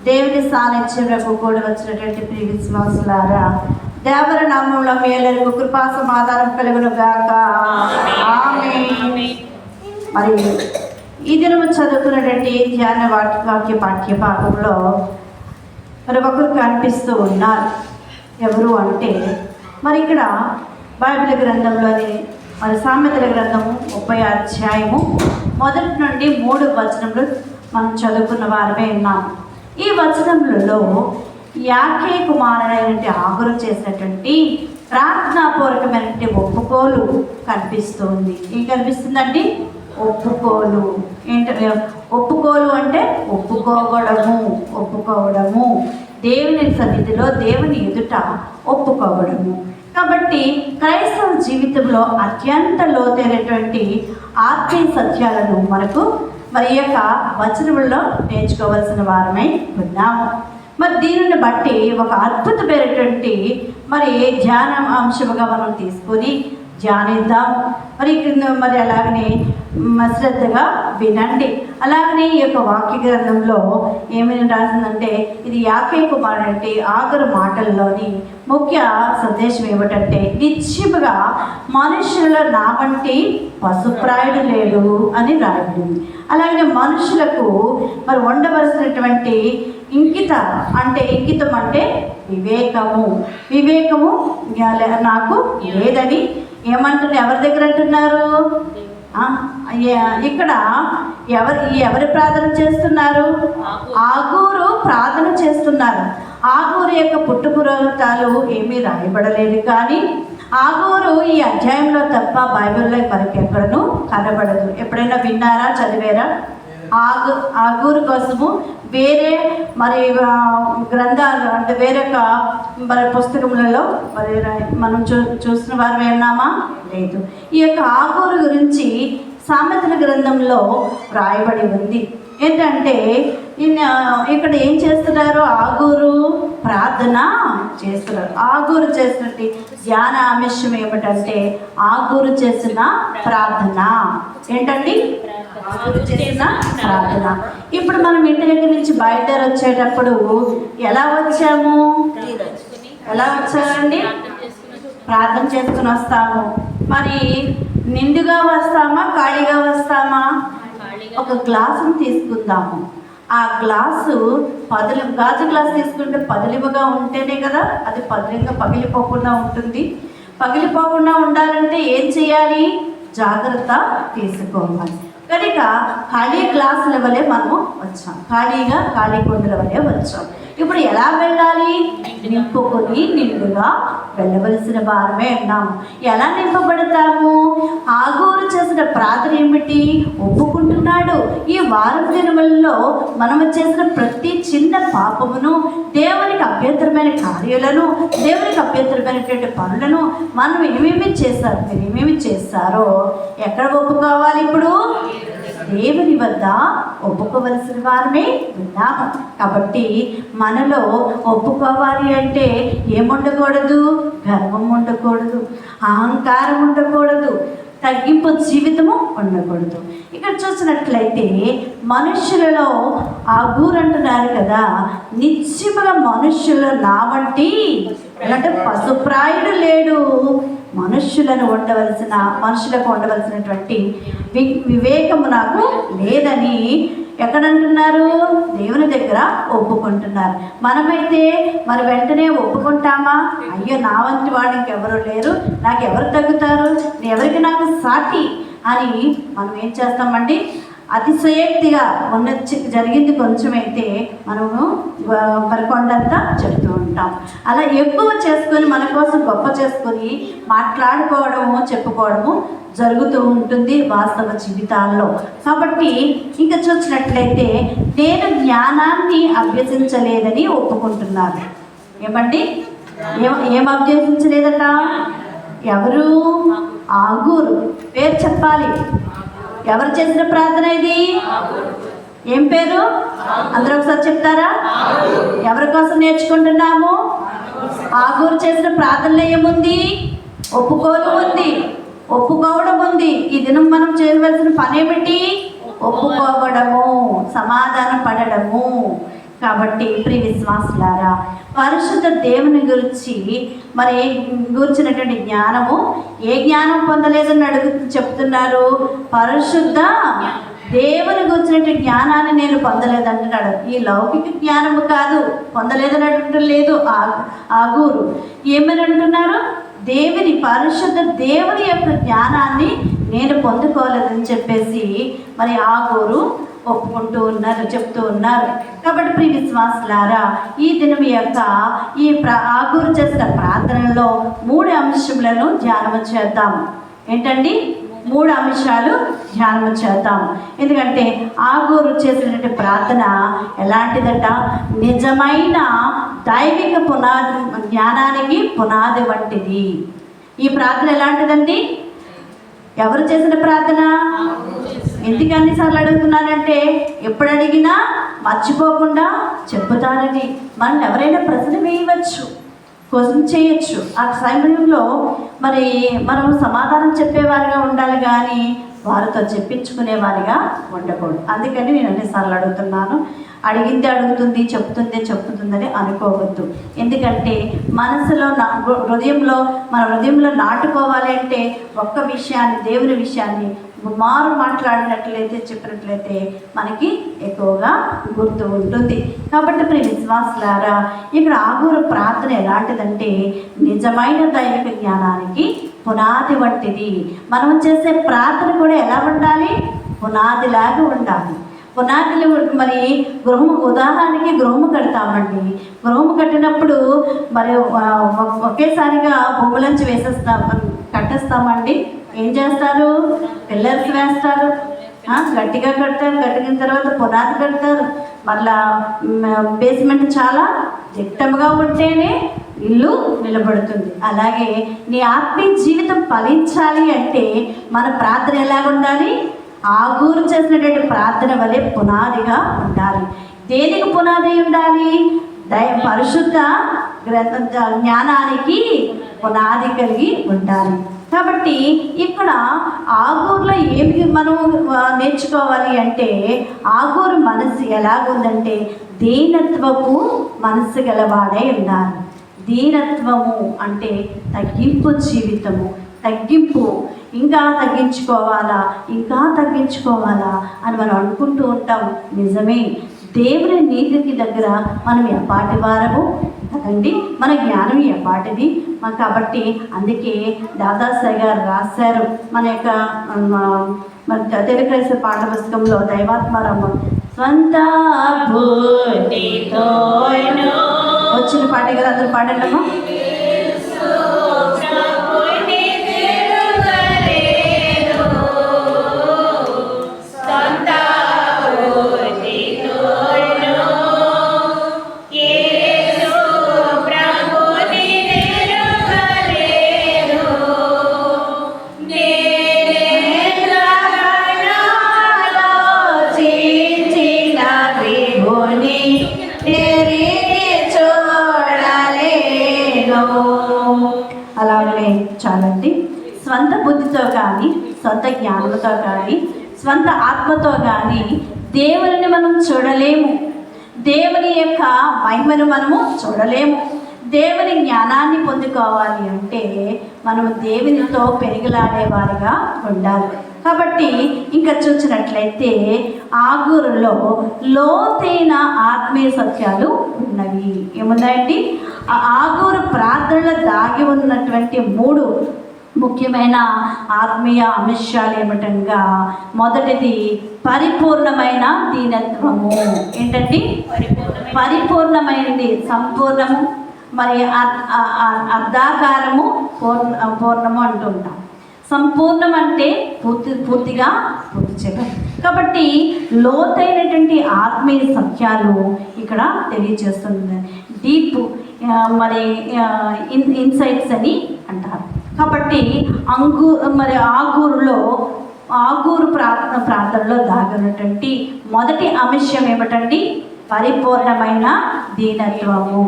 దేవుని సాన్నిధ్యమునకు కూడి వచ్చినటువంటి ప్రియ విశ్వాసులారా, దేవర నామములో మీ అందరికీ కృపా సమాధానం కలుగును గాక. ఆమేన్. మరి ఈ దినము చదువుకున్నటువంటి ధ్యాన వాక్య పాఠ్య భాగంలో మరి ఒకరు కనిపిస్తూ ఉన్నారు. ఎవరు అంటే మరి ఇక్కడ బైబిల్ గ్రంథంలోని మరి సామెతల గ్రంథము 30వ అధ్యాయము 1 నుండి 3 వచనములు మనం చదువుకున్న వారమే ఉన్నాం. ఈ వచనములలో యాకే కుమారుడైనటువంటి ఆగురు చేసినటువంటి ప్రార్థనాపూర్వకమైనటువంటి ఒప్పుకోలు కనిపిస్తుంది. ఏం కనిపిస్తుందండి? ఒప్పుకోలు. ఒప్పుకోలు అంటే ఒప్పుకోవడము, దేవుని సన్నిధిలో దేవుని ఎదుట ఒప్పుకోవడము. కాబట్టి క్రైస్తవ జీవితంలో అత్యంత లోతైనటువంటి ఆత్మీయ సత్యాలను మనకు మరి యొక్క వచనముల్లో నేర్చుకోవాల్సిన వారమై ఉన్నాము. మరి దీనిని బట్టి ఒక అద్భుతమైనటువంటి మరి ధ్యాన అంశముగా మనం తీసుకొని ధ్యానిద్దాం. మరి అలాగనే శ్రద్ధగా వినండి. అలాగనే ఈ యొక్క వాక్య గ్రంథంలో ఏమైనా రాసిందంటే ఇది యాకే కుమారుడంటే ఆగరు మాటల్లోని ముఖ్య సందేశం ఏమిటంటే నిశ్చయముగా మనుషులలో నా వంటి పశుప్రాయుడు లేడు అని రాయబడింది. అలాగే మనుషులకు మరి ఉండవలసినటువంటి ఇంకితం అంటే వివేకము నాకు లేదని ఏమంటున్నారు? ఎవరి దగ్గర అంటున్నారు? ఇక్కడ ఎవరు ప్రార్థన చేస్తున్నారు? ఆగూరు ప్రార్థన చేస్తున్నారు. ఆగూరు యొక్క పుట్టుపురాతాలు ఏమీ రాయబడలేదు, కానీ ఆగూరు ఈ అధ్యాయంలో తప్ప బైబిల్లో మనకి ఎక్కడనూ కనబడదు. ఎప్పుడైనా విన్నారా, చదివారా? ఆగూరు కోసము వేరే మరి గ్రంథాలు అంటే వేరొక మరి పుస్తకములలో మరి మనం చూసిన వారు విన్నామా? లేదు. ఈ యొక్క ఆగూరు గురించి సామెతల గ్రంథంలో రాయబడి ఉంది. ఏంటంటే ఇక్కడ ఏం చేస్తున్నారు? ఆగూరు ప్రార్థన చేస్తున్నారు. ఆగూరు చేసినట్టు ధ్యాన అంశం ఏమిటంటే ఆగూరు చేసిన ప్రార్థన. ఏంటండి? ఆగూరు చేసిన ప్రార్థన. ఇప్పుడు మనం ఇంటి దగ్గర నుంచి బయలుదేరి వచ్చేటప్పుడు ఎలా వచ్చామండి? ప్రార్థన చేసుకుని వస్తాము. మరి నిండుగా వస్తామా, ఖాళీగా వస్తామా? ఒక గ్లాసును తీసుకుందాము. ఆ గ్లాసు గాజు గ్లాసు తీసుకుంటే పదిలివగా ఉంటేనే కదా అది పదిలిగా పగిలిపోకుండా ఉంటుంది. పగిలిపోకుండా ఉండాలంటే ఏం చేయాలి? జాగ్రత్త తీసుకోవాలి. కనుక ఖాళీ గ్లాసుల వలె మనము వచ్చాం, ఖాళీ కుండల వలె వచ్చాం. ఇప్పుడు ఎలా వెళ్ళాలి? నింపుకొని నిండుగా వెళ్ళవలసిన వారమే ఉన్నాము. ఎలా నింపబడతాము? ఆగూరు చేసిన ప్రార్థన ఏమిటి? ఒప్పుకుంటున్నాడు. ఈ వారం దినములలో మనము చేసిన ప్రతి చిన్న పాపమును, దేవునికి అభ్యంతరమైన కార్యాలను, దేవునికి అభ్యంతరమైనటువంటి పనులను మనం ఏమేమి చేస్తారో ఎక్కడ ఒప్పుకోవాలి? ఇప్పుడు దేవుని వద్ద ఒప్పుకోవలసిన వారమే ఉన్నాము. కాబట్టి మనలో ఒప్పుకోవాలి అంటే ఏముండకూడదు? గర్వం ఉండకూడదు, అహంకారం ఉండకూడదు, తగ్గింపు జీవితము ఉండకూడదు. ఇక్కడ చూసినట్లయితే మనుషులలో ఆగూరు అంటున్నారు కదా, నిశ్చయముగా మనుషులు నా వంటి అంటే పశుప్రాయుడు లేడు. మనుషులకు ఉండవలసినటువంటి వివేకము నాకు లేదని ఎక్కడంటున్నారు? దేవుని దగ్గర ఒప్పుకుంటున్నారు. మనమైతే మరి వెంటనే ఒప్పుకుంటామా? అయ్యో, నా వంటి వాడు ఇంకెవరు లేరు, నాకు ఎవరు తగ్గుతారు, ఎవరికి నాకు సాటి అని మనం ఏం చేస్తామండి? అతిశయోక్తిగా జరిగింది కొంచెమైతే మనము మరి కొండంతా చెప్తూ ఉంటాం. అలా ఎక్కువ చేసుకొని మన కోసం గొప్ప చేసుకొని మాట్లాడుకోవడము, చెప్పుకోవడము జరుగుతూ ఉంటుంది వాస్తవ జీవితాల్లో. కాబట్టి ఇంకా చూసినట్లయితే నేను జ్ఞానాన్ని అభ్యసించలేదని ఒప్పుకుంటున్నారు. ఏమండి? ఏం అభ్యసించలేదట? ఎవరు? ఆగూరు. పేరు చెప్పాలి. ఎవరు చేసిన ప్రార్థన ఇది? ఏం పేరు? అందరూ ఒకసారి చెప్తారా? ఎవరి కోసం నేర్చుకుంటున్నాము? ఆగూరు చేసిన ప్రార్థనలో ఏముంది? ఒప్పుకోలు ఉంది, ఒప్పుకోవడం ఉంది. ఈ దినం మనం చేయవలసిన పని ఏమిటి? ఒప్పుకోవడము, సమాధాన పడడము. కాబట్టి ప్రియ విశ్వాసులారా, పరిశుద్ధ దేవుని గురించి మరి గురించినటువంటి జ్ఞానము, ఏ జ్ఞానం పొందలేదని చెప్తున్నారు. పరిశుద్ధ దేవుని గురించినటువంటి జ్ఞానాన్ని నేను పొందలేదంటున్నాడు. ఈ లౌకిక జ్ఞానము కాదు, పొందలేదని అంటం లేదు. ఆగూరు ఏమని అంటున్నారు? దేవుని పరిశుద్ధ దేవుని యొక్క జ్ఞానాన్ని నేను పొందుకోలేదని చెప్పేసి మరి ఆగూరు ఒప్పుకుంటూ ఉన్నారు, చెప్తూ ఉన్నారు. కాబట్టి ప్రియ విశ్వాసులారా, ఈ దినం యొక్క ఆగూరు చేసిన ప్రార్థనలో 3 అంశములను ధ్యానం చేద్దాం. ఏంటండి? 3 అంశాలు ధ్యానం చేద్దాం. ఎందుకంటే ఆగూరు చేసినటువంటి ప్రార్థన ఎలాంటిదట? నిజమైన దైవిక పునాది, జ్ఞానానికి పునాది వంటిది. ఈ ప్రార్థన ఎలాంటిదండి? ఎవరు చేసిన ప్రార్థన? ఎందుకు అన్నిసార్లు అడుగుతున్నానంటే, ఎప్పుడు అడిగినా మర్చిపోకుండా చెప్పుతానని. మనం ఎవరైనా ప్రశ్న వేయవచ్చు, క్వశ్చన్ చేయొచ్చు. ఆ సమయంలో మరి మనం సమాధానం చెప్పేవారిగా ఉండాలి, కానీ వారితో చెప్పించుకునేవారిగా ఉండకూడదు. అందుకని నేను అన్నిసార్లు అడుగుతున్నాను. అడిగింది అడుగుతుంది, చెప్తుందని అనుకోవద్దు. ఎందుకంటే మనసులో మన హృదయంలో నాటుకోవాలి అంటే ఒక్క విషయాన్ని, దేవుని విషయాన్ని మాట్లాడినట్లయితే, చెప్పినట్లయితే మనకి ఎక్కువగా గుర్తు ఉంటుంది. కాబట్టి ప్రియ విశ్వాసులారా, ఇక్కడ ఆగూరు ప్రార్థన ఎలాంటిదంటే నిజమైన దైవిక జ్ఞానానికి పునాది వంటిది. మనం చేసే ప్రార్థన కూడా ఎలా ఉండాలి? పునాదిలాగా ఉండాలి. పునాదులు మరి ఉదాహరణకి గృహము కడతామండి. గృహము కట్టినప్పుడు మరి ఒకేసారిగా భూములంచి కట్టేస్తామండి. ఏం చేస్తారు? పిల్లర్స్ వేస్తారు, గట్టిగా కడతారు. కట్టిన తర్వాత పునాది కడతారు. మళ్ళా బేస్మెంట్ చాలా దిట్టముగా ఉంటేనే ఇల్లు నిలబడుతుంది. అలాగే నీ ఆత్మీయ జీవితం ఫలించాలి అంటే మన ప్రార్థన ఎలా ఉండాలి? ఆగూరు చేసినటువంటి ప్రార్థన వలె పునాదిగా ఉండాలి. దేనికి పునాది ఉండాలి? పరిశుద్ధ జ్ఞానానికి పునాది కలిగి ఉండాలి. కాబట్టి ఇక్కడ ఆగూరులో ఏమి మనం నేర్చుకోవాలి అంటే, ఆగూరు మనసు ఎలాగుందంటే దీనత్వపు మనసు గలవాడై ఉండాలి. దీనత్వము అంటే తగ్గింపు జీవితము. తగ్గింపు, ఇంకా తగ్గించుకోవాలా అని మనం అనుకుంటూ ఉంటాం. నిజమే, దేవుని నీతికి దగ్గర మనం ఎపాటి వారము కదండి, మన జ్ఞానం ఎపాటిది. కాబట్టి అందుకే దాదాసాయి గారు రాశారు మన యొక్క తెలుగు క్రైస్తవ పాఠ పుస్తకంలో, దైవాత్మారమ్మ స్వంత వచ్చిన పాటే కదా, అందరూ పాడండమ్మా. అలాగే చాలండి. స్వంత బుద్ధితో కానీ, స్వంత జ్ఞానంతో కానీ, స్వంత ఆత్మతో కానీ దేవుని మనం చూడలేము. దేవుని యొక్క మహిమను మనము చూడలేము. దేవుని జ్ఞానాన్ని పొందుకోవాలి అంటే మనము దేవునితో పెరుగులాడేవారిగా ఉండాలి. కాబట్టి ఇంకా చూసినట్లయితే ఆగూరులో లోతైన ఆత్మీయ సత్యాలు ఉన్నవి. ఏమున్నాయండి? ఆగూరు ప్రార్థనలో దాగి ఉన్నటువంటి 3 ముఖ్యమైన ఆత్మీయ అంశాలు ఏమిటంగా, మొదటిది పరిపూర్ణమైన దీనత్వము. ఏంటండి? పరిపూర్ణమైనది, సంపూర్ణము, మరి అర్ధాకారము, పూర్ణము అంటుంటాం. సంపూర్ణం అంటే పూర్తిగా పూర్తి చేయడం. కాబట్టి లోతైనటువంటి ఆత్మీయ సత్యాలు ఇక్కడ తెలియజేస్తుంది. డీప్ మరి ఇన్సైట్స్ అని అంటారు. కాబట్టి ఆగూరు ప్రార్థనలో దాగినటువంటి మొదటి అంశం ఏమిటండి? పరిపూర్ణమైన దీనత్వము.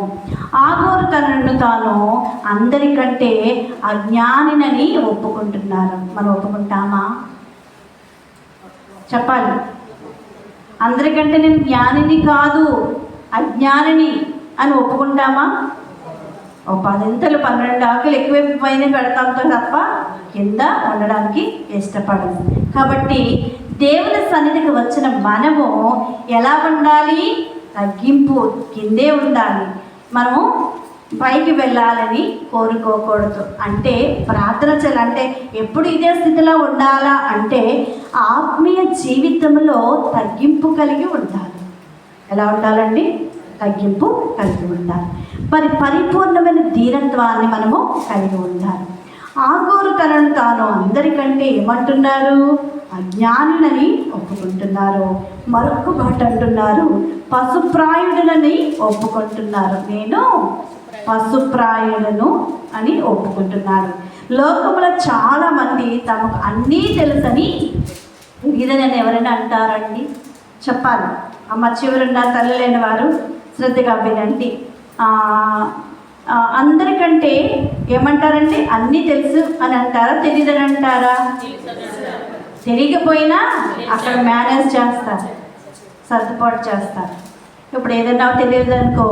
ఆగూరు తనను తాను అందరికంటే అజ్ఞానినని ఒప్పుకుంటున్నారు. మనం ఒప్పుకుంటామా? చెప్పాలి. అందరికంటే నేను జ్ఞానిని కాదు, అజ్ఞానిని అని ఒప్పుకుంటామా? ఓ 10 12 ఆకులు ఎక్కువ పైన పెడతాంతో తప్ప కింద ఉండడానికి ఇష్టపడము. కాబట్టి దేవుని సన్నిధికి వచ్చిన మనము ఎలా ఉండాలి? తగ్గింపు, కిందే ఉండాలి. మనము పైకి వెళ్ళాలని కోరుకోకూడదు. అంటే ప్రార్థన చేయాలంటే ఎప్పుడు ఇదే స్థితిలో ఉండాలా అంటే ఆత్మీయ జీవితంలో తగ్గింపు కలిగి ఉండాలి. ఎలా ఉండాలండి? తగ్గింపు కలిగి ఉండాలి. మరి పరిపూర్ణమైన ధీరత్వాన్ని మనము కలిగి ఉండాలి. ఆగూరు తనను తాను అందరికంటే ఏమంటున్నారు? అజ్ఞానులని ఒప్పుకుంటున్నారు. మరొక మాట అంటున్నారు, పశుప్రాయుడునని ఒప్పుకుంటున్నారు. నేను పశుప్రాయులను అని ఒప్పుకుంటున్నారు. లోకంలో చాలామంది తమకు అన్నీ తెలుసని తెలియదని ఎవరైనా అంటారండి? చెప్పాలి. అమ్మ చివరున్న తల్లి లేని వారు శ్రద్ధగా వినండి. అందరికంటే ఏమంటారండి? అన్నీ తెలుసు అని అంటారా? తెలియదని అంటారా? తెలియకపోయినా అక్కడ మేనేజ్ చేస్తారు, సర్దుబాటు చేస్తారు. ఇప్పుడు ఏదైనా తెలియదు అనుకో,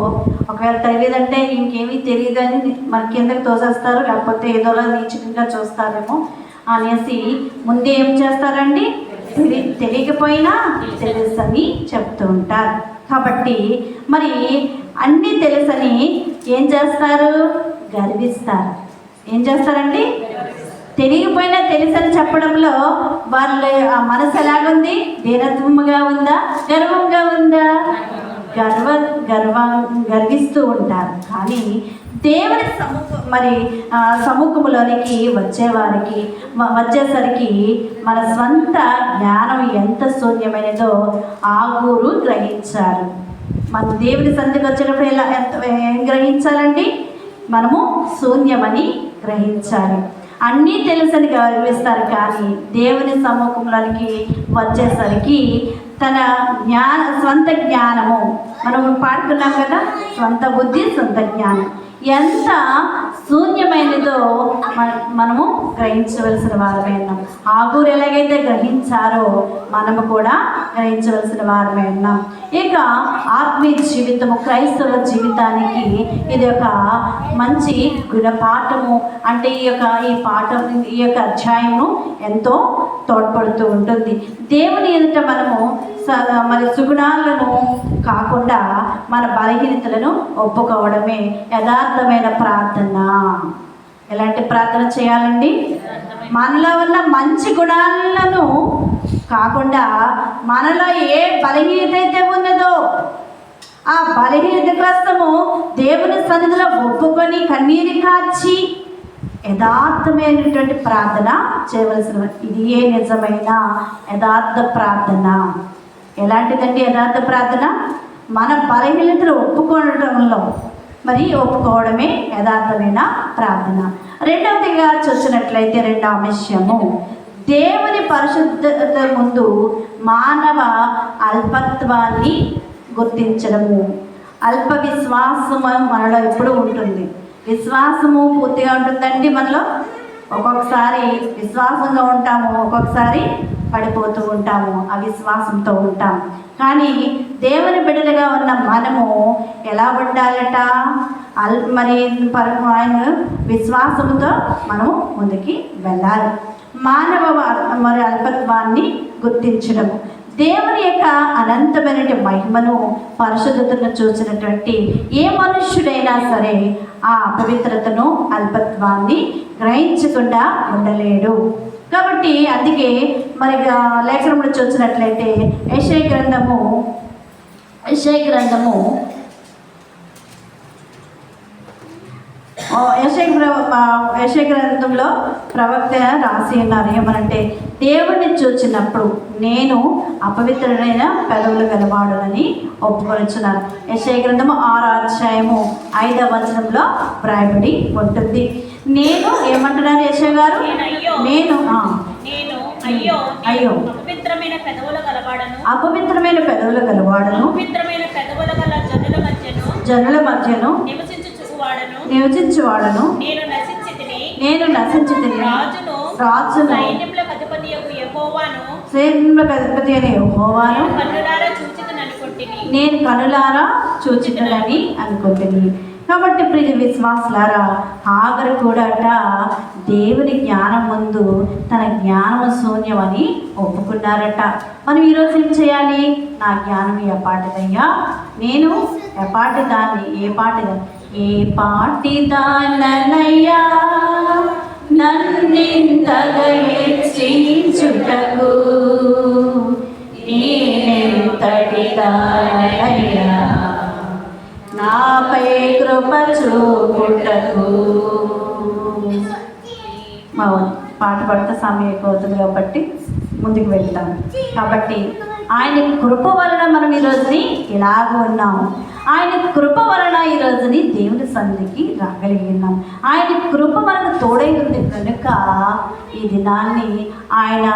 ఒకవేళ తెలియదంటే ఇంకేమీ తెలియదు అని మన కిందకి తోసేస్తారు, లేకపోతే ఏదోలా నీచకంగా చూస్తారేమో అనేసి ముందే ఏం చేస్తారండి? తెలియకపోయినా తెలుసని చెప్తూ ఉంటారు. కాబట్టి మరి అన్నీ తెలుసని ఏం చేస్తారు? గర్విస్తారు. ఏం చేస్తారండి? తెలియకపోయినా తెలుసని చెప్పడంలో వాళ్ళ మనసు ఎలాగుంది? దీనత్వముగా ఉందా? గర్వంగా ఉందా? గర్విస్తూ ఉంటారు. కానీ దేవుని సముఖంలోనికి వచ్చేసరికి మన స్వంత జ్ఞానం ఎంత శూన్యమైనదో ఆగూరు గ్రహించారు. మన దేవుని సన్నిధికి వచ్చేటప్పుడు ఏం గ్రహించాలండి? మనము శూన్యమని గ్రహించాలి. అన్నీ తెలుసని గౌరవిస్తారు, కానీ దేవుని సముఖంలోనికి వచ్చేసరికి తన స్వంత జ్ఞానము, మనం పాడుకున్నాం కదా, స్వంత బుద్ధి స్వంత జ్ఞానం ఎంత శూన్యమైనదో మనము గ్రహించవలసిన వారమే ఉన్నాం. ఆగూరు ఎలాగైతే గ్రహించారో మనము కూడా గ్రహించవలసిన వారమే ఉన్నాం. ఇక ఆత్మీయ జీవితము, క్రైస్తవ జీవితానికి ఇది ఒక మంచి గుణపాఠము. అంటే ఈ యొక్క అధ్యాయము ఎంతో తోడ్పడుతూ ఉంటుంది. దేవుని ఎదుట మనము మన సుగుణాలను కాకుండా మన బలహీనతలను ఒప్పుకోవడమే యథార్థమైన ప్రార్థన. ఎలాంటి ప్రార్థన చేయాలండి? మనలో ఉన్న మంచి గుణాలను కాకుండా మనలో ఏ బలహీనత అయితే ఉన్నదో ఆ బలహీనత కోసము దేవుని సన్నిధిలో ఒప్పుకొని కన్నీరు కార్చి యథార్థమైనటువంటి ప్రార్థన చేయవలసిన, ఇది ఏ నిజమైన యథార్థ ప్రార్థన. ఎలాంటిదండి యథార్థ ప్రార్థన? మన బలహీనతలు ఒప్పుకోవడంలో ఒప్పుకోవడమే యథార్థమైన ప్రార్థన. రెండవదిగా చూసినట్లయితే రెండవ విషయము, దేవుని పరిశుద్ధత ముందు మానవ అల్పత్వాన్ని గుర్తించడము. అల్ప విశ్వాసము మనలో ఎప్పుడు ఉంటుంది. విశ్వాసము పూర్తిగా ఉంటుందండి మనలో. ఒక్కొక్కసారి విశ్వాసంగా ఉంటాము, ఒక్కొక్కసారి పడిపోతూ ఉంటాము, అవిశ్వాసంతో ఉంటాము. కానీ దేవుని బిడ్డలుగా ఉన్న మనము ఎలా ఉండాలట? ఆయన విశ్వాసంతో మనము ముందుకి వెళ్ళాలి. మానవ అల్పత్వాన్ని గుర్తించడము. దేవుని యొక్క అనంతమైన మహిమను, పరిశుద్ధతను చూసినటువంటి ఏ మనుష్యుడైనా సరే ఆ అపవిత్రతను, అల్పత్వాన్ని గ్రహించకుండా ఉండలేడు. కాబట్టి అందుకే లేఖనంలో చూసినట్లయితే యెషయా గ్రంథంలో ప్రవక్త రాసి ఉన్నారు. ఏమనంటే, దేవుడిని చూచినప్పుడు నేను అపవిత్రుడైన పెదవులు గలవాడునని ఒప్పుకొనిచున్నాను. యెషయా గ్రంథము 6వ అధ్యాయము 5వ వచనంలో వ్రాయబడి ఉంటుంది. నేను ఏమంటున్నారు యెషయా గారు? అయ్యో అపవిత్రమైన పెదవులు గలవాడను, జనుల మధ్యను నివసించువాడను, నేను నశించితిని, రాజును సైన్యములకు అధిపతి అయిన యెహోవాను నేను కనులారా చూచినని అనుకుంటుంది. కాబట్టి ప్రియ విశ్వాసులారా, హాగరు కూడాట దేవుని జ్ఞానం ముందు తన జ్ఞానము శూన్యమని ఒప్పుకున్నారట. మనం ఈరోజు ఏం చేయాలి? నా జ్ఞానం ఎపాటిదయ్యా, నేను ఎపాటిదాన్ని, ఏ పాటిదానయ్యా నన్నింతగా హెచ్చించుటకు నేనెంతటిదానయ్యా నాపై కృప చూపుటకు. పాట పడితే సమయం ఎక్కువ అవుతుంది కాబట్టి ముందుకు వెళ్తాము. కాబట్టి ఆయన కృప వలన మనం ఈరోజుని ఇలాగ ఉన్నాము. ఆయన కృప వలన ఈరోజుని దేవుని సన్నిధికి రాగలిగి ఉన్నాం. ఆయన కృప మనకు తోడై ఉంది కనుక ఈ దినాన్ని ఆయన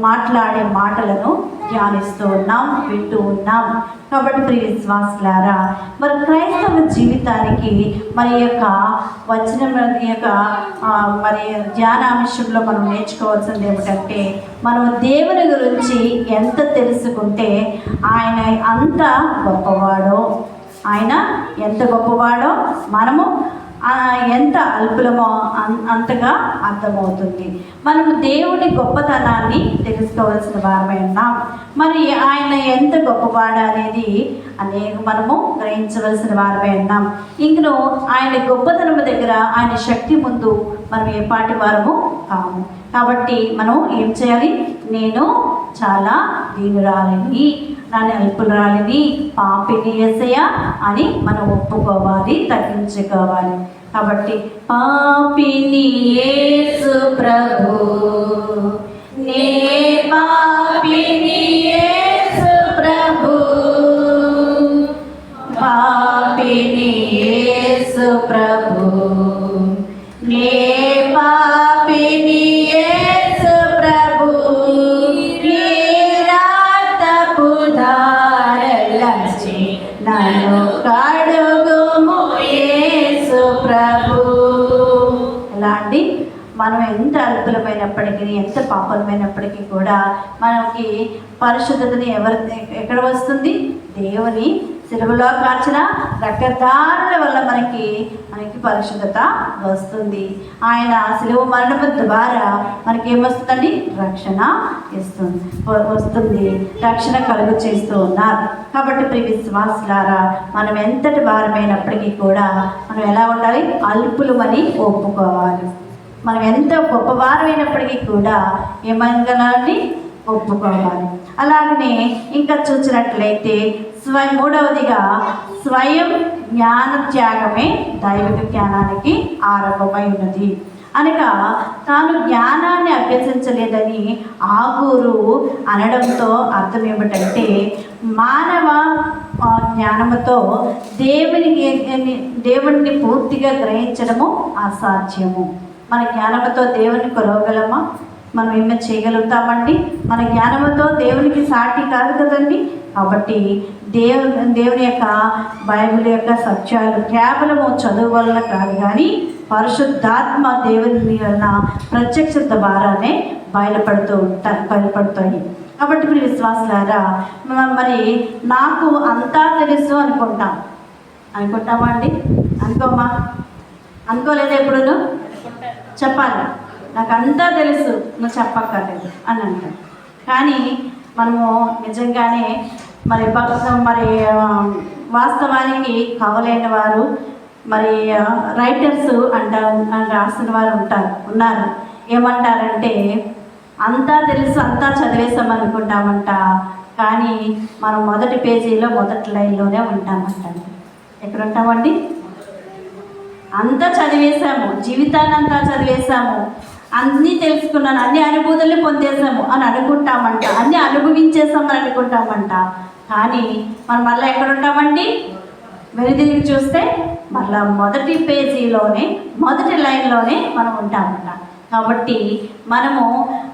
మాట్లాడే మాటలను ధ్యానిస్తూ ఉన్నాం, వింటూ ఉన్నాం. కాబట్టి ప్రియ విశ్వాసులారా, మరి క్రైస్తవ జీవితానికి మరి యొక్క వచ్చిన యొక్క మరి ధ్యానాంశంలో మనం నేర్చుకోవాల్సింది ఏమిటంటే, మనం దేవుని గురించి ఎంత తెలుసుకుంటే ఆయన అంత గొప్పవాడో, ఆయన ఎంత గొప్పవాడో మనము ఎంత అల్పులమో అంతగా అర్థమవుతుంది. మనము దేవుని గొప్పతనాన్ని తెలుసుకోవాల్సిన వారమై ఉన్నాం. మరి ఆయన ఎంత గొప్పవాడు అనేది మనము గ్రహించవలసిన వారమై ఉన్నాం. ఇంకను ఆయన గొప్పతనము దగ్గర, ఆయన శక్తి ముందు మనం ఏ పాటి వారము కాము. కాబట్టి మనం ఏం చేయాలి? నేను చాలా దీనురాలిని, నన్ను అల్పురాలిని, పాపిని యేసయ్యా అని మనం ఒప్పుకోవాలి, తగ్గించుకోవాలి. కాబట్టి పాపిని యేసు ప్రభు, నే పాపిని యేసు ప్రభు, పాపిని యేసు ప్రభు, నే పాపిని యేసు ప్రభు, నీరాతపు ధారలచి నన్ను కడుగుము యేసు ప్రభు. ఎలా అండి? మనం ఎంత అల్పులమైనప్పటికీ, ఎంత పాపలమైనప్పటికీ కూడా మనకి పరిశుద్ధతని ఎక్కడ వస్తుంది? దేవుని సిలువలో కాచిన రక్తధారల వల్ల మనకి పరిశుద్ధత వస్తుంది. ఆయన సిలువ మరణం ద్వారా మనకి ఏమొస్తుందండి? రక్షణ వస్తుంది, రక్షణ కలుగు చేస్తూ ఉన్నారు. కాబట్టి ప్రియ విశ్వాసులారా, మనం ఎంతటి వారమైనప్పటికీ కూడా మనం ఎలా ఉండాలి? అల్పులమని ఒప్పుకోవాలి. మనం ఎంత గొప్పవారమైనప్పటికీ కూడా ఏమనగలండి? ఒప్పుకోవాలి. అలాగనే ఇంకా చూసినట్లయితే మూడవదిగా స్వయం జ్ఞాన త్యాగమే దైవిక జ్ఞానానికి ఆరంభమై ఉన్నది. అనగా తాను జ్ఞానాన్ని అభ్యసించలేదని ఆగూరు అనడంతో అర్థం ఏమిటంటే, మానవ జ్ఞానముతో దేవుడిని పూర్తిగా గ్రహించడము అసాధ్యము. మన జ్ఞానముతో దేవుని కొలవగలమా? మనం ఏమైనా చేయగలుగుతామండి? మన జ్ఞానముతో దేవునికి సాటి కాదు కదండి. కాబట్టి దేవుని యొక్క బైబిల్ యొక్క సత్యాలు కేవలము చదువు వలన కాదు, కానీ పరిశుద్ధాత్మ దేవుని వలన ప్రత్యక్షత ద్వారానే బయలుపడుతాయి. కాబట్టి మీరు విశ్వాసులారా, మరి నాకు అంతా తెలుసు అనుకుంటామా అండి? అనుకోమా? అనుకోలేదా? ఎప్పుడును చెప్పాలి, నాకు అంతా తెలుసు, నువ్వు చెప్పక్కర్లేదు అని అంటారు. కానీ మనము నిజంగానే మరి వాస్తవానికి కవలైన వారు, మరి రైటర్స్ రాసిన వారు ఉన్నారు. ఏమంటారంటే, అంతా తెలుసు, అంతా చదివేసాం అనుకుంటామంట, కానీ మనం మొదటి పేజీలో మొదటి లైన్లోనే ఉంటామంటారు. ఎక్కడ ఉంటామండి? అంతా చదివేశాము, జీవితాన్ని అంతా చదివేశాము, అన్నీ తెలుసుకున్నాను, అన్ని అనుభూతుల్ని పొందేసాము అని అనుకుంటామంట, అన్నీ అనుభవించేసామని అనుకుంటామంట. కానీ మనం మళ్ళీ ఎక్కడ ఉంటామండి? వెనుదిరిగి చూస్తే మళ్ళీ మొదటి పేజీలోనే, మొదటి లైన్లోనే మనం ఉంటామంట. కాబట్టి మనము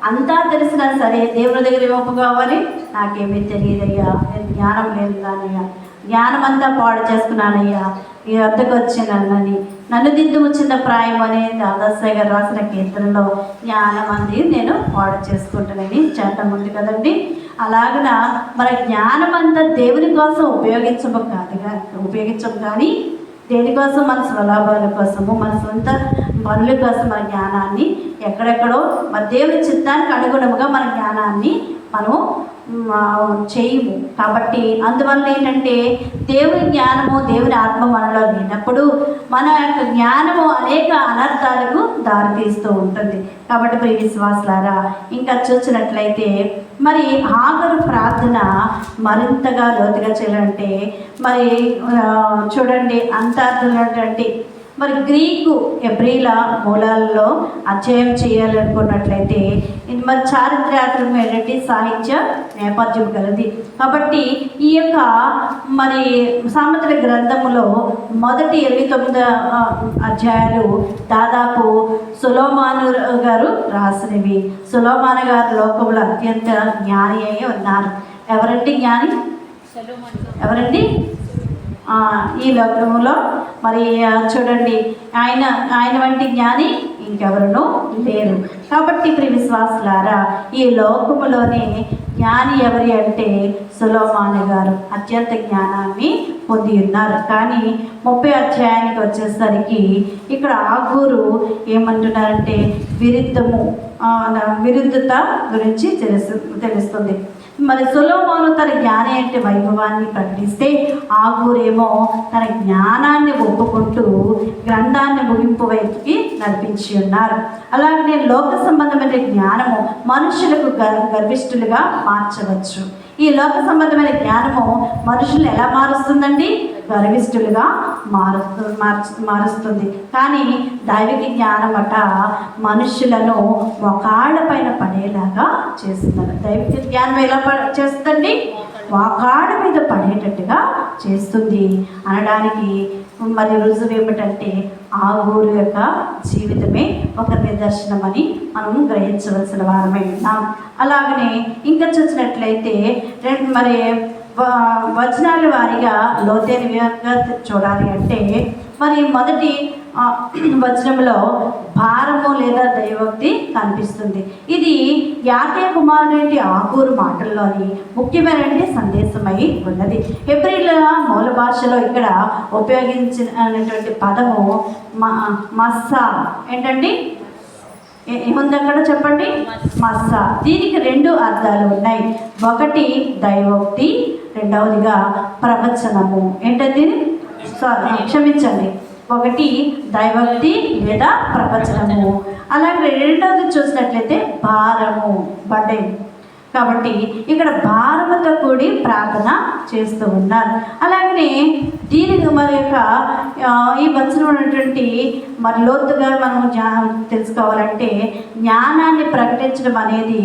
అంతా తెలిసినా సరే దేవుని దగ్గర ఒప్పుకోవాలి. నాకేమీ తెలియదయ్యా, నేను జ్ఞానం లేదు దానయ్యా, జ్ఞానం అంతా పాడు చేసుకున్నానయ్యా, నీ వద్దకు వచ్చినానని నన్ను దిద్దుము చిన్న ప్రాయం అనే దాదాసాయి గారు రాసిన కీర్తనలో జ్ఞానం అంది నేను పాడు చేసుకుంటానని చట్టం ఉంది కదండి. అలాగన మన జ్ఞానం అంతా దేవుని కోసం ఉపయోగించము కానీ దేనికోసం మన స్వలాభాల కోసము మన సొంత పనుల కోసం మన జ్ఞానాన్ని ఎక్కడెక్కడో మన దేవుని చిత్తానికి అనుగుణముగా మన జ్ఞానాన్ని మనము చేయము. కాబట్టి అందువల్ల ఏంటంటే దేవుని జ్ఞానము దేవుని ఆత్మ మనలో లేనప్పుడు మన యొక్క జ్ఞానము అనేక అనర్థాలకు దారితీస్తూ ఉంటుంది. కాబట్టి ప్రియ విశ్వాసులారా, ఇంకా చూసినట్లయితే మరి హాగరు ప్రార్థన మరింతగా లోతుగా చేయాలంటే మరి చూడండి అంతర్ధమైనటువంటి మరి గ్రీకు ఎబ్రిల మూలాల్లో అధ్యయనం చేయాలనుకున్నట్లయితే ఇది మరి చారిత్రాత్మకమైనటువంటి సాహిత్య నేపథ్యం కలది. కాబట్టి ఈ యొక్క మరి సామెతల గ్రంథములో మొదటి 29 అధ్యాయాలు దాదాపు సొలొమోను గారు రాసినవి. సొలొమోను గారు లోకంలో అత్యంత జ్ఞాని అయి ఉన్నారు. ఎవరండి జ్ఞాని? ఎవరండి? ఈ లోకంలో మరి చూడండి ఆయన వంటి జ్ఞాని ఇంకెవరునూ లేరు. కాబట్టి ప్రియ విశ్వాసులారా, ఈ లోకములోనే జ్ఞాని ఎవరి అంటే సొలొమోను గారు అత్యంత జ్ఞానాన్ని పొంది ఉన్నారు. కానీ 30 అధ్యాయానికి వచ్చేసరికి ఇక్కడ ఆగూరు ఏమంటున్నారంటే విరుద్ధత గురించి తెలుస్తుంది. మరి సొలొమోను తన జ్ఞాని అంటే వైభవాన్ని ప్రకటిస్తే ఆగూరేమో తన జ్ఞానాన్ని ఒప్పుకుంటూ గ్రంథాన్ని ముగింపు వైపుకి నడిపించి ఉన్నారు. అలాగనే లోక సంబంధమైన జ్ఞానము మనుషులకు గర్విష్ఠులుగా మార్చవచ్చు. ఈ లోక సంబంధమైన జ్ఞానము మనుషులు ఎలా మారుస్తుందండి? గర్విష్ఠులుగా మారుస్తుంది. కానీ దైవిక జ్ఞానం అట మనుషులను మోకాళ్ళ పైన పడేలాగా చేస్తున్నారు. దైవిక జ్ఞానం ఎలా చేస్తుందండి? మోకాళ్ళ మీద పడేటట్టుగా చేస్తుంది అనడానికి మరి రుజువు ఏమిటంటే ఆగూరు యొక్క జీవితమే ఒక నిదర్శనమని మనం గ్రహించవలసిన వారమై ఉన్నాం. అలాగనే ఇంకా చూసినట్లయితే మరి వచనాల వారిగా లోతైనగా చూడాలి అంటే మరి మొదటి వచనంలో భారము లేదా దైవోక్తి కనిపిస్తుంది. ఇది యాకే కుమారుడి ఆగూరు మాటల్లోని ముఖ్యమైన సందేశమై ఉన్నది. హెబ్రీల మూల భాషలో ఇక్కడ ఉపయోగించినటువంటి పదము మస్సా. ఏంటండి? ఏముంది అక్కడ చెప్పండి? మస్సా. దీనికి 2 అర్థాలు ఉన్నాయి. ఒకటి దైవోక్తి, రెండవదిగా ప్రవచనము. ఏంటది? క్షమించండి, ఒకటి దైవోక్తి లేదా ప్రవచనము. అలాగే రెండవది చూసినట్లయితే భారము, బర్డెన్. కాబట్టి ఇక్కడ భారముతో కూడి ప్రార్థన చేస్తూ ఉన్నారు. అలాగనే దీనికి మరి యొక్క ఈ వచనం ఉన్నటువంటి మరి లోతుగా మనం తెలుసుకోవాలంటే జ్ఞానాన్ని ప్రకటించడం అనేది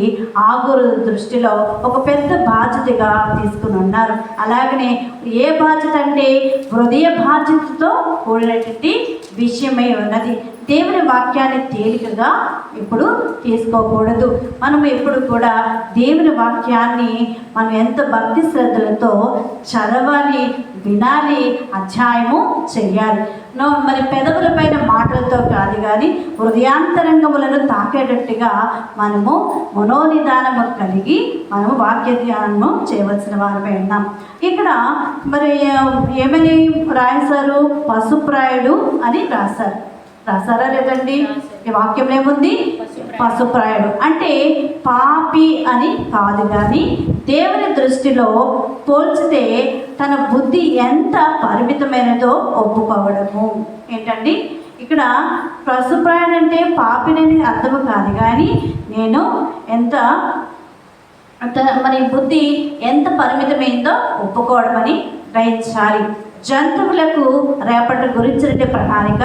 ఆగూరు దృష్టిలో ఒక పెద్ద బాధ్యతగా తీసుకుని ఉన్నారు. అలాగనే ఏ బాధ్యత అంటే హృదయ బాధ్యతతో కూడినటువంటి విషయమై ఉన్నది. దేవుని వాక్యాన్ని తేలికగా ఇప్పుడు తీసుకోకూడదు. మనం ఎప్పుడు కూడా దేవుని వాక్యాన్ని మనం ఎంత భక్తి శ్రద్ధలతో చదవాలి, వినాలి, అధ్యాయము చెయ్యాలి. మరి పెదవుల పైన మాటలతో కాదు కానీ హృదయాంతరంగములను తాకేటట్టుగా మనము మనోనిదానము కలిగి మనము వాక్య ధ్యానము చేయవలసిన వారమే ఉన్నాం. ఇక్కడ మరి ఏమని రాశారు? పశుప్రాయుడు అని రాశారా లేదండి? ఈ వాక్యం ఏముంది? పశుప్రాయుడు అంటే పాపి అని కాదు, కానీ దేవుని దృష్టిలో పోల్చితే తన బుద్ధి ఎంత పరిమితమైనదో ఒప్పుకోవడము. ఏంటండి ఇక్కడ పశుప్రాయుడు అంటే పాపినని అర్థము కాదు, కానీ నేను ఎంత మరి బుద్ధి ఎంత పరిమితమైందో ఒప్పుకోవడం అని గ్రహించాలి. జంతువులకు రేపటి గురించిన ప్రణాళిక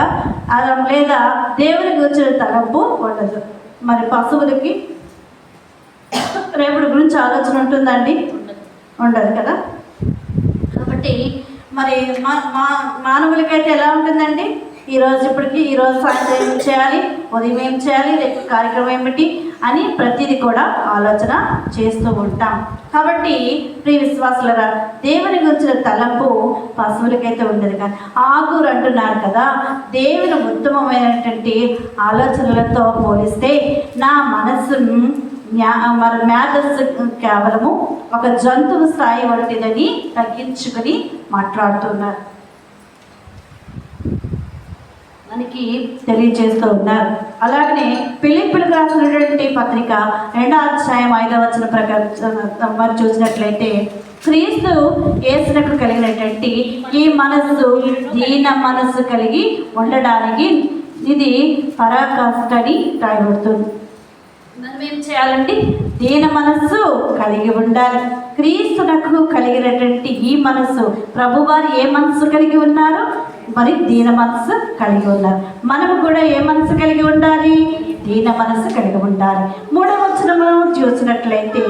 లేదా దేవుని గురించిన తలంపు ఉండదు. మరి పశువులకి రేపటి గురించి ఆలోచన ఉంటుందండి? ఉండదు కదా. కాబట్టి మరి మానవులకైతే ఎలా ఉంటుందండి? ఈరోజు సాయంత్రం ఏం చేయాలి, ఉదయం ఏం చేయాలి, రేపు కార్యక్రమం ఏమిటి అని ప్రతిదీ కూడా ఆలోచన చేస్తూ ఉంటాం. కాబట్టి ప్రియ విశ్వాసులరా, దేవుని గురించిన తలంపు పశువులకైతే ఉండదు. కానీ ఆగూరు అంటున్నారు కదా, దేవుని ఉత్తమమైనటువంటి ఆలోచనలతో పోలిస్తే నా మనస్సును మరి మేధస్సు కేవలము ఒక జంతువు స్థాయి వంటిదని తగ్గించుకొని మాట్లాడుతున్నారు, మనకి తెలియజేస్తూ ఉన్నారు. అలాగనే ఫిలిప్పీయులకు రాసినటువంటి పత్రిక 2వ అధ్యాయం 5వ వచనం ప్రకారం మరి చూసినట్లయితే, క్రీస్తు యేసునకు కలిగినటువంటి ఈ మనస్సు దీన మనస్సు కలిగి ఉండడానికి ఇది పరాకాష్ఠని రాయబడుతుంది. మనం ఏం చేయాలండి? దీన మనస్సు కలిగి ఉండాలి. క్రీస్తునకు కలిగినటువంటి ఈ మనస్సు, ప్రభువారు ఏ మనస్సు కలిగి ఉన్నారు? మరి దీన మనస్సు కలిగి ఉన్నారు. మనము కూడా ఏ మనస్సు కలిగి ఉండాలి? దీన మనస్సు కలిగి ఉండాలి. 3వ వచనము చూసినట్లయితే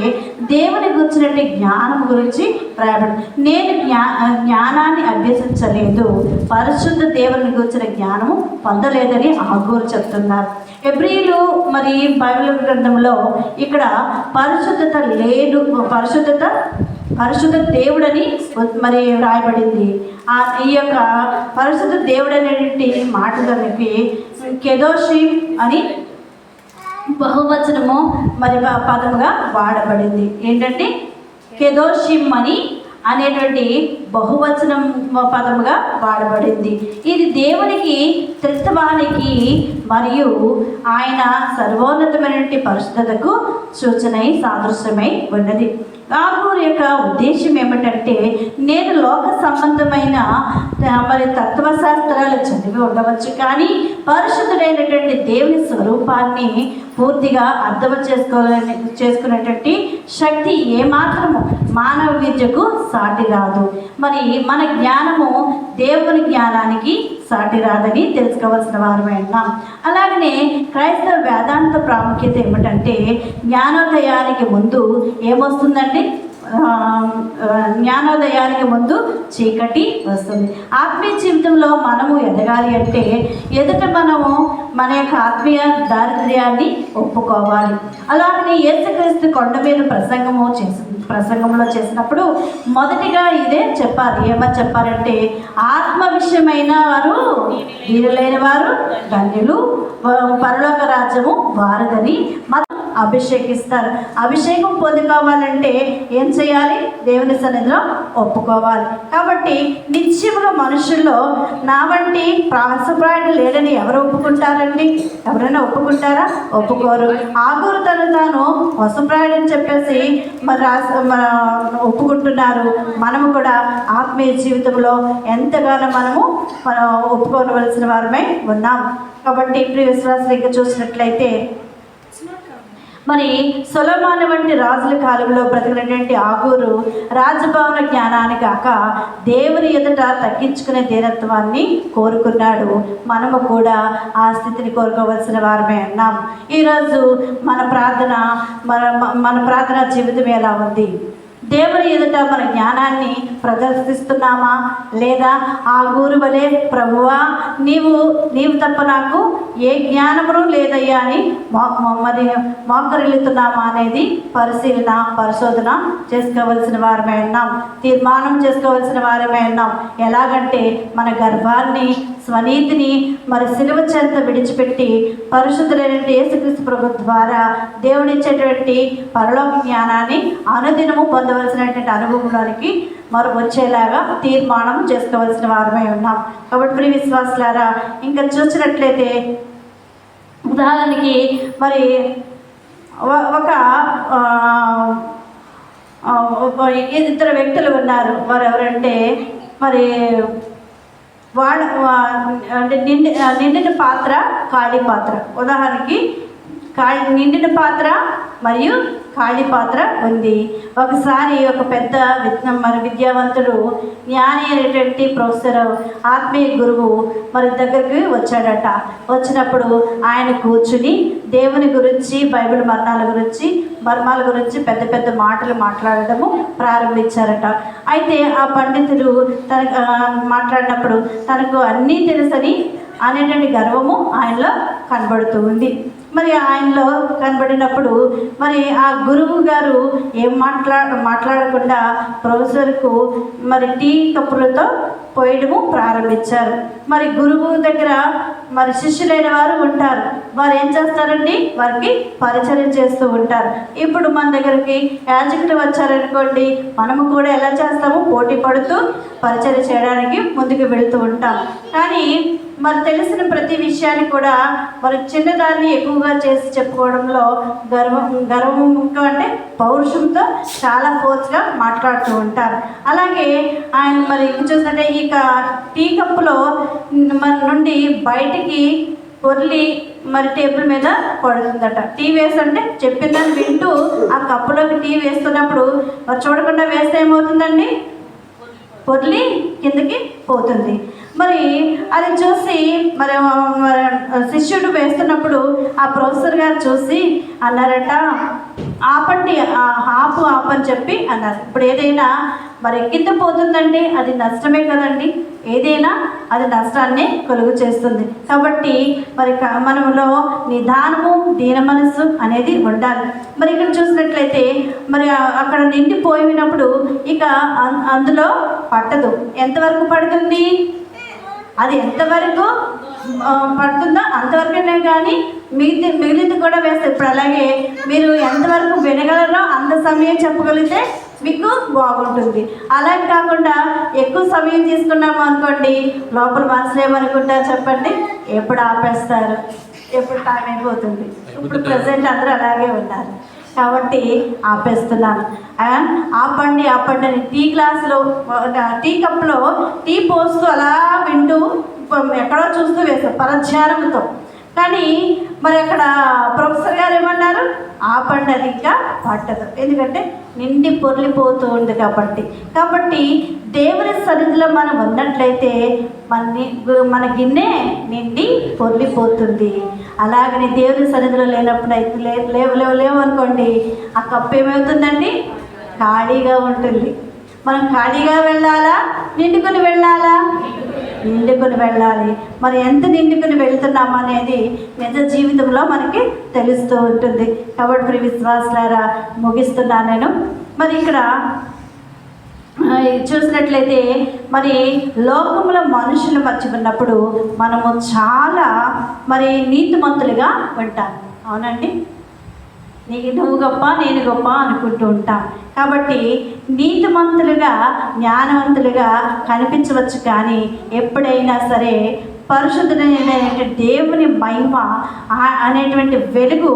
దేవుని గురించినటువంటి జ్ఞానం గురించి రాయబడి, నేను జ్ఞానాన్ని అభ్యసించలేదు, పరిశుద్ధ దేవుని గురించిన జ్ఞానము పొందలేదని ఆగూరు చెప్తున్నారు. హెబ్రీయులు మరి బైబిల్ గ్రంథంలో ఇక్కడ పరిశుద్ధత లేదు, పరిశుద్ధ దేవుడని మరి రాయబడింది. ఈ యొక్క పరిశుద్ధ దేవుడు అనేటువంటి మాటలకి కెదోషి అని బహువచనము మరి పదముగా వాడబడింది. ఏంటంటే కెదోషిం అని అనేటువంటి బహువచనం పదముగా వాడబడింది. ఇది దేవునికి త్రిత్వానికి మరియు ఆయన సర్వోన్నతమైనటువంటి పరిశుద్ధతకు సూచనై సాదృశ్యమై ఉన్నది. ఆగూరు యొక్క ఉద్దేశం ఏమిటంటే, నేను లోక సంబంధమైన మరి తత్వశాస్త్రాలు చదివి ఉండవచ్చు, కానీ పరిశుద్ధుడైనటువంటి దేవుని స్వరూపాన్ని పూర్తిగా అర్థం చేసుకునేటువంటి శక్తి ఏమాత్రము మానవ విద్యకు సాటి రాదు. మరి మన జ్ఞానము దేవుని జ్ఞానానికి సాటి రాదని తెలుసుకోవాల్సిన వారమే ఉన్నాం. అలాగనే క్రైస్తవ వేదాంత ప్రాముఖ్యత ఏమిటంటే, జ్ఞానోదయానికి ముందు ఏమొస్తుందండి? జ్ఞానోదయానికి ముందు చీకటి వస్తుంది. ఆత్మీయ జీవితంలో మనము ఎదగాలి అంటే మనము మన యొక్క ఆత్మీయ దారిద్ర్యాన్ని ఒప్పుకోవాలి. అలాగనే యేసుక్రీస్తు కొండ మీద ప్రసంగంలో చేసినప్పుడు మొదటిగా ఇదే చెప్పాలి. ఏమని చెప్పారంటే, ఆత్మ విషయమైన వారు వీరులైన వారు ధన్యులు, పరలోక రాజ్యము వారదని అభిషేకిస్తారు. అభిషేకం పొందుకోవాలంటే ఏం చేయాలి? దేవుని సన్నిధిలో ఒప్పుకోవాలి. కాబట్టి నిత్యముగా మనుషుల్లో నా వంటి ప్రాసప్రాయుడు లేడని ఎవరు ఒప్పుకుంటారండి? ఎవరైనా ఒప్పుకుంటారా? ఒప్పుకోరు. ఆగూరు తాను వసప్రాయుడని చెప్పేసి మరి ఒప్పుకుంటున్నారు. మనము కూడా ఆత్మీయ జీవితంలో ఎంతగానో మనము ఒప్పుకోవలసిన వారమై ఉన్నాం. కాబట్టి ప్రియ విశ్వాసులు ఇంకా చూసినట్లయితే, మరి సొలొమోను వంటి రాజుల కాలంలో బ్రతికినటువంటి ఆగూరు రాజభవన జ్ఞానాన్ని కాక దేవుని ఎదుట తగ్గించుకునే దీనత్వాన్ని కోరుకున్నాడు. మనము కూడా ఆ స్థితిని కోరుకోవలసిన వారమే ఉన్నాం. ఈరోజు మన ప్రార్థన జీవితం ఎలా ఉంది? దేవుని ఎదుట మన జ్ఞానాన్ని ప్రదర్శిస్తున్నామా? లేదా ఆ గురు వలె, ప్రభువా నీవు తప్ప నాకు ఏ జ్ఞానమును లేదయ్యా అని మరి మోకరిల్లుతున్నామా అనేది పరిశోధన చేసుకోవలసిన వారమే ఉన్నాం. తీర్మానం చేసుకోవలసిన వారమే ఉన్నాం. ఎలాగంటే మన గర్భాన్ని, స్వనీతిని మరి సిలువ చెంత విడిచిపెట్టి పరిశుద్ధులైన యేసుక్రీస్తు ప్రభు ద్వారా దేవునిచ్చేటువంటి పరలోక జ్ఞానాన్ని అనుదినము పొందవలసినటువంటి అనుభవంలోనికి మరి వచ్చేలాగా తీర్మానం చేసుకోవలసిన వారమై ఉన్నాం. కాబట్టి ప్రియ విశ్వాసులారా, ఇంకా చూసినట్లయితే ఉదాహరణకి మరి ఇద్దరు వ్యక్తులు ఉన్నారు. వారు ఎవరంటే మరి అంటే నిండిన పాత్ర, ఖాళీ పాత్ర. ఉదాహరణకి నిండిన పాత్ర మరియు ఖాళీ పాత్ర ఉంది. ఒకసారి ఒక పెద్ద మరి విద్యావంతుడు, జ్ఞాని అయినటువంటి ప్రొఫెసర్, ఆత్మీయ గురువు మరి దగ్గరికి వచ్చాడట. వచ్చినప్పుడు ఆయన కూర్చుని దేవుని గురించి, బైబిల్ మర్మాల గురించి పెద్ద పెద్ద మాటలు మాట్లాడటము ప్రారంభించారట. అయితే ఆ పండితుడు మాట్లాడినప్పుడు తనకు అన్నీ తెలుసని అనేటువంటి గర్వము ఆయనలో కనబడుతూ ఉంది. మరి ఆయనలో కనబడినప్పుడు మరి ఆ గురువు గారు ఏం మాట్లాడకుండా ప్రొఫెసర్కు మరి టీ కప్పులతో పోయడము ప్రారంభించారు. మరి గురువు దగ్గర మరి శిష్యులైన వారు ఉంటారు. వారు ఏం చేస్తారండి, వారికి పరిచయం చేస్తూ ఉంటారు. ఇప్పుడు మన దగ్గరికి యాజకులు వచ్చారనుకోండి, మనము కూడా ఎలా చేస్తాము, పోటీ పడుతూ పరిచయం చేయడానికి ముందుకు వెళుతూ ఉంటాం. కానీ మరి తెలిసిన ప్రతి విషయాన్ని కూడా మరి చిన్నదాన్ని ఎక్కువగా చేసి చెప్పుకోవడంలో గర్వం అంటే పౌరుషంతో చాలా ఫోర్స్గా మాట్లాడుతూ ఉంటారు. అలాగే ఆయన మరి చూసినట్టే ఇక టీ కప్పులో మన నుండి బయటికి పొర్లి మరి టేబుల్ మీద పడుతుందట. టీ వేస్తుంటే చెప్పిందని వింటూ ఆ కప్పులోకి టీ వేస్తున్నప్పుడు మరి చూడకుండా వేస్తే ఏమవుతుందండి, పొర్లి కిందకి పోతుంది. మరి అది చూసి మరి శిష్యుడు వేస్తున్నప్పుడు ఆ ప్రొఫెసర్ గారు చూసి అన్నారట, ఆపండి, ఆపని చెప్పి అన్నారు. ఇప్పుడు ఏదైనా మరి కింద పోతుందంటే అది నష్టమే కదండి, ఏదైనా అది నష్టాన్ని కలుగు చేస్తుంది. కాబట్టి మరి మనలో నిదానము, దీన మనస్సు అనేది ఉండాలి. మరి ఇక్కడ చూసినట్లయితే మరి అక్కడ నిండిపోయినప్పుడు ఇక అందులో పట్టదు. ఎంతవరకు పడుతుంది, అది ఎంతవరకు పడుతుందో అంతవరకునే, కానీ మిగిలింది కూడా వేస్తే ఇప్పుడు అలాగే మీరు ఎంతవరకు వినగలరో అంత సమయం చెప్పగలిగితే మీకు బాగుంటుంది. అలాగే కాకుండా ఎక్కువ సమయం తీసుకున్నాము అనుకోండి, లోపల మనసులో ఏమనుకుంటారు చెప్పండి, ఎప్పుడు ఆపేస్తారు, ఎప్పుడు టైం అయిపోతుంది. ఇప్పుడు ప్రజెంట్ అందరూ అలాగే ఉన్నారు కాబట్టి ఆపేస్తున్నాను. ఆపండి అని టీ గ్లాసులో టీ కప్లో టీ పోస్తూ అలా వింటూ ఎక్కడో చూస్తూ వేస్తారు పరధ్యానంతో. కానీ మరి అక్కడ ప్రొఫెసర్ గారు ఏమన్నారు, ఆపండి, అది ఇంకా పట్టదు, ఎందుకంటే నిండి పొర్లిపోతూ ఉంది కాబట్టి దేవుని సన్నిధిలో మనం ఉన్నట్లయితే మన గిన్నె నిండి పొర్లిపోతుంది. అలాగని దేవుని సన్నిధిలో లేనప్పుడు అయితే లేవు అనుకోండి, ఆ కప్పు ఏమవుతుందండి, ఖాళీగా ఉంటుంది. మనం ఖాళీగా వెళ్ళాలా, నిండుకొని వెళ్ళాలా, నిండుకొని వెళ్ళాలి. మరి ఎంత నిండుకొని వెళ్తున్నాం అనేది నిజ జీవితంలో మనకి తెలుస్తూ ఉంటుంది. కాబట్టి ప్రియ విశ్వాసులారా, ముగిస్తున్నాను నేను. మరి ఇక్కడ చూసినట్లయితే మరి లోకంలో మనుషులు మర్చిపోయినప్పుడు మనము చాలా మరి నీతిమంతులుగా ఉంటాం. అవునండి, నువ్వు గొప్ప నేను గొప్ప అనుకుంటూ ఉంటాం. కాబట్టి నీతిమంతులుగా జ్ఞానవంతులుగా కనిపించవచ్చు, కానీ ఎప్పుడైనా సరే పరిశుద్ధమైన దేవుని మహిమ అనేటువంటి వెలుగు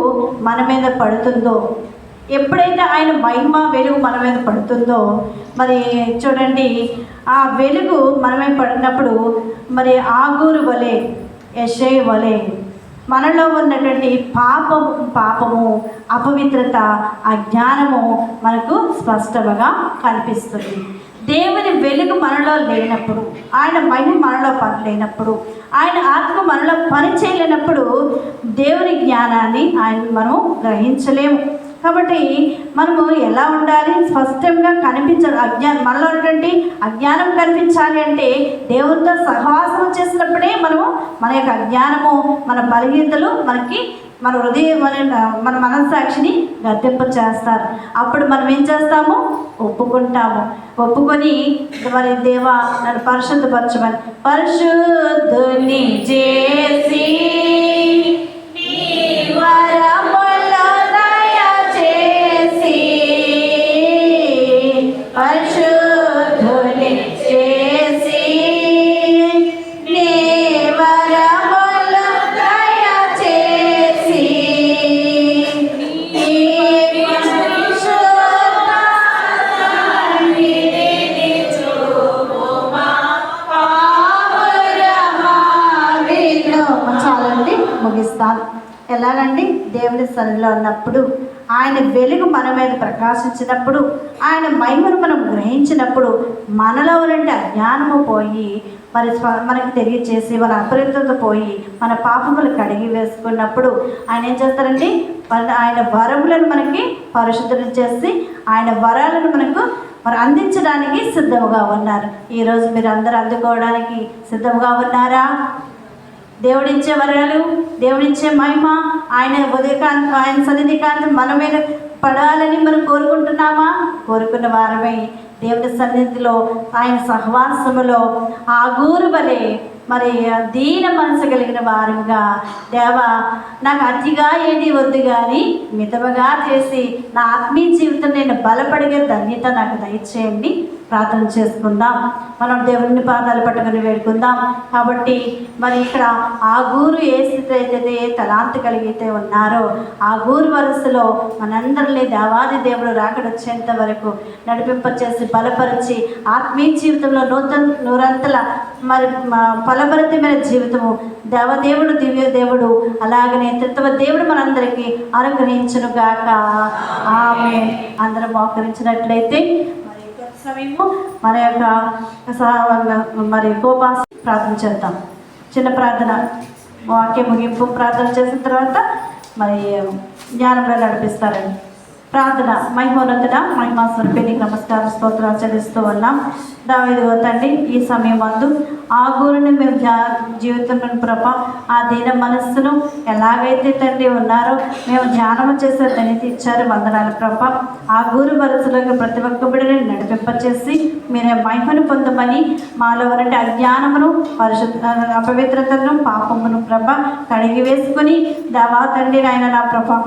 మన మీద పడుతుందో, ఎప్పుడైతే ఆయన మహిమ వెలుగు మన మీద పడుతుందో, మరి చూడండి, ఆ వెలుగు మన మీద పడినప్పుడు మరి ఆగూరు వలె, యెషయా వలె మనలో ఉన్నటువంటి పాపము, అపవిత్రత, అజ్ఞానము మనకు స్పష్టంగా కనిపిస్తుంది. దేవుని వెలుగు మనలో లేనప్పుడు, ఆయన మహిమ మనలో లేనప్పుడు, ఆయన ఆత్మ మనలో పని చేయలేనప్పుడు దేవుని జ్ఞానాన్ని మనము గ్రహించలేము. కాబట్టి మనము ఎలా ఉండాలి, స్పష్టంగా కనిపించాలి. మనలో ఉన్నటువంటి అజ్ఞానం కనిపించాలి అంటే దేవునితో సహవాసం చేసినప్పుడే మన యొక్క అజ్ఞానము, మన బలహీనతలు మన హృదయం మన మనస్సాక్షిని గద్దెంప చేస్తారు. అప్పుడు మనం ఏం చేస్తాము, ఒప్పుకొని మరి దేవా నన్ను పరిశుద్ధపరచమని, పరిశుద్ధుని చేసి ముగిస్తాను. ఎలాగండి, దేవుని సన్నిధిలో ఉన్నప్పుడు ఆయన వెలుగు మన మీద ప్రకాశించినప్పుడు, ఆయన మహిమను మనం గ్రహించినప్పుడు మనలో ఉన్నటువంటి అజ్ఞానము పోయి మరి మనకి తెలియచేసి మన అపరిత్రత పోయి మన పాపములు కడిగి వేసుకున్నప్పుడు ఆయన ఏం చేస్తారండి, ఆయన వరములను మనకి పరిశుద్ధం చేసి ఆయన వరాలను మనకు మరి అందించడానికి సిద్ధముగా ఉన్నారు. ఈరోజు మీరు అందరూ అందుకోవడానికి సిద్ధముగా ఉన్నారా? దేవుడిచ్చే వరాలు, దేవుడిచ్చే మహిమ, ఆయన ఉదయకాంతి, ఆయన సన్నిధి కాంతి మన మీద పడాలని మనం కోరుకుంటున్నామా? కోరుకున్న వారమై దేవుడి సన్నిధిలో, ఆయన సహవాసములో ఆగూరు వలె మరి దీన మనసు కలిగిన వారుగా, దేవా నాకు అతిగా ఏది వద్దు కానీ మితముగా చేసి నా ఆత్మీయ జీవితం నేను బలపడిగే ధన్యత నాకు దయచేయండి. ప్రార్థన చేసుకుందాం. మనం దేవుని పాదాలు పట్టుకుని వేడుకుందాం. కాబట్టి మరి ఇక్కడ ఆగూరు ఏ స్థితి అయితే తలాంతి కలిగితే ఉన్నారో ఆగూరు వరుసలో మనందరినీ దేవాది దేవుడు రాకడొచ్చేంత వరకు నడిపింపచేసి బలపరిచి ఆత్మీయ జీవితంలో నూరంతల మరి ఫలభరితమైన జీవితము దేవదేవుడు, దివ్య దేవుడు, అలాగనే త్రిత్వ దేవుడు మనందరికీ అనుగ్రహించును గాక. ఆమేన్. అందరం మోకరించినట్లయితే సమయము మన యొక్క మరి కోపాస్ ప్రార్థన చేద్దాం. చిన్న ప్రార్థన, వాక్య ముగింపు ప్రార్థన చేసిన తర్వాత మరి జ్ఞానంలో నడిపిస్తారండి. ప్రార్థన. మహిమోన్నతుడా, మహిమా స్వరూపిణికి నమస్కారం, స్తోత్రాలు చెల్లిస్తూ ఉన్నాం. దావీదు తండ్రి, ఈ సమయం అందు ఆగూరుని మేము జీవితంలో ప్రభా ఆ దీన మనస్సును ఎలాగైతే తండ్రి ఉన్నారో మేము ధ్యానం చేసే ధన్యత ఇచ్చారు. వందనాలు ప్రభా. ఆగూరు వరుసలోకి ప్రతి ఒక్క బిడ్డని నడిపింపచేసి మీరే మహిమను పొందమని, మాలో ఉన్నటువంటి అజ్ఞానమును, అపవిత్రతను, పాపమును ప్రభా కడిగి వేసుకొని దేవా తండ్రి నాయన నా ప్రభా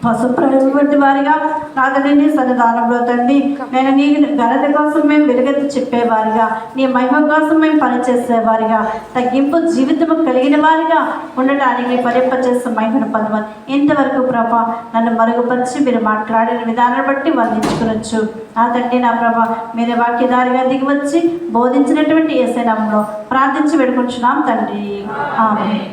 పశుప్రతి వారిగా నాతని సన్నిధానంలో తండ్రి నేను నీ ఘనత కోసం మేము వెలుగెత్తి చెప్పేవారిగా, నీ మహిమ కోసం మేము పనిచేసేవారిగా, తగ్గింపు జీవితం కలిగిన వారిగా ఉండటానికి పరిపచేసే మహిమను పొందమని ఇంతవరకు ప్రభా నన్ను మరుగుపరిచి మీరు మాట్లాడిన విధానాన్ని బట్టి వర్ణించుకునొచ్చు. ఆ తండ్రి నా ప్రభా మీరే వాక్యదారిగా దిగి వచ్చి బోధించినటువంటి యేసు నామములో ప్రార్థించి వేడుకుంటున్నాం తండ్రి. ఆమేన్.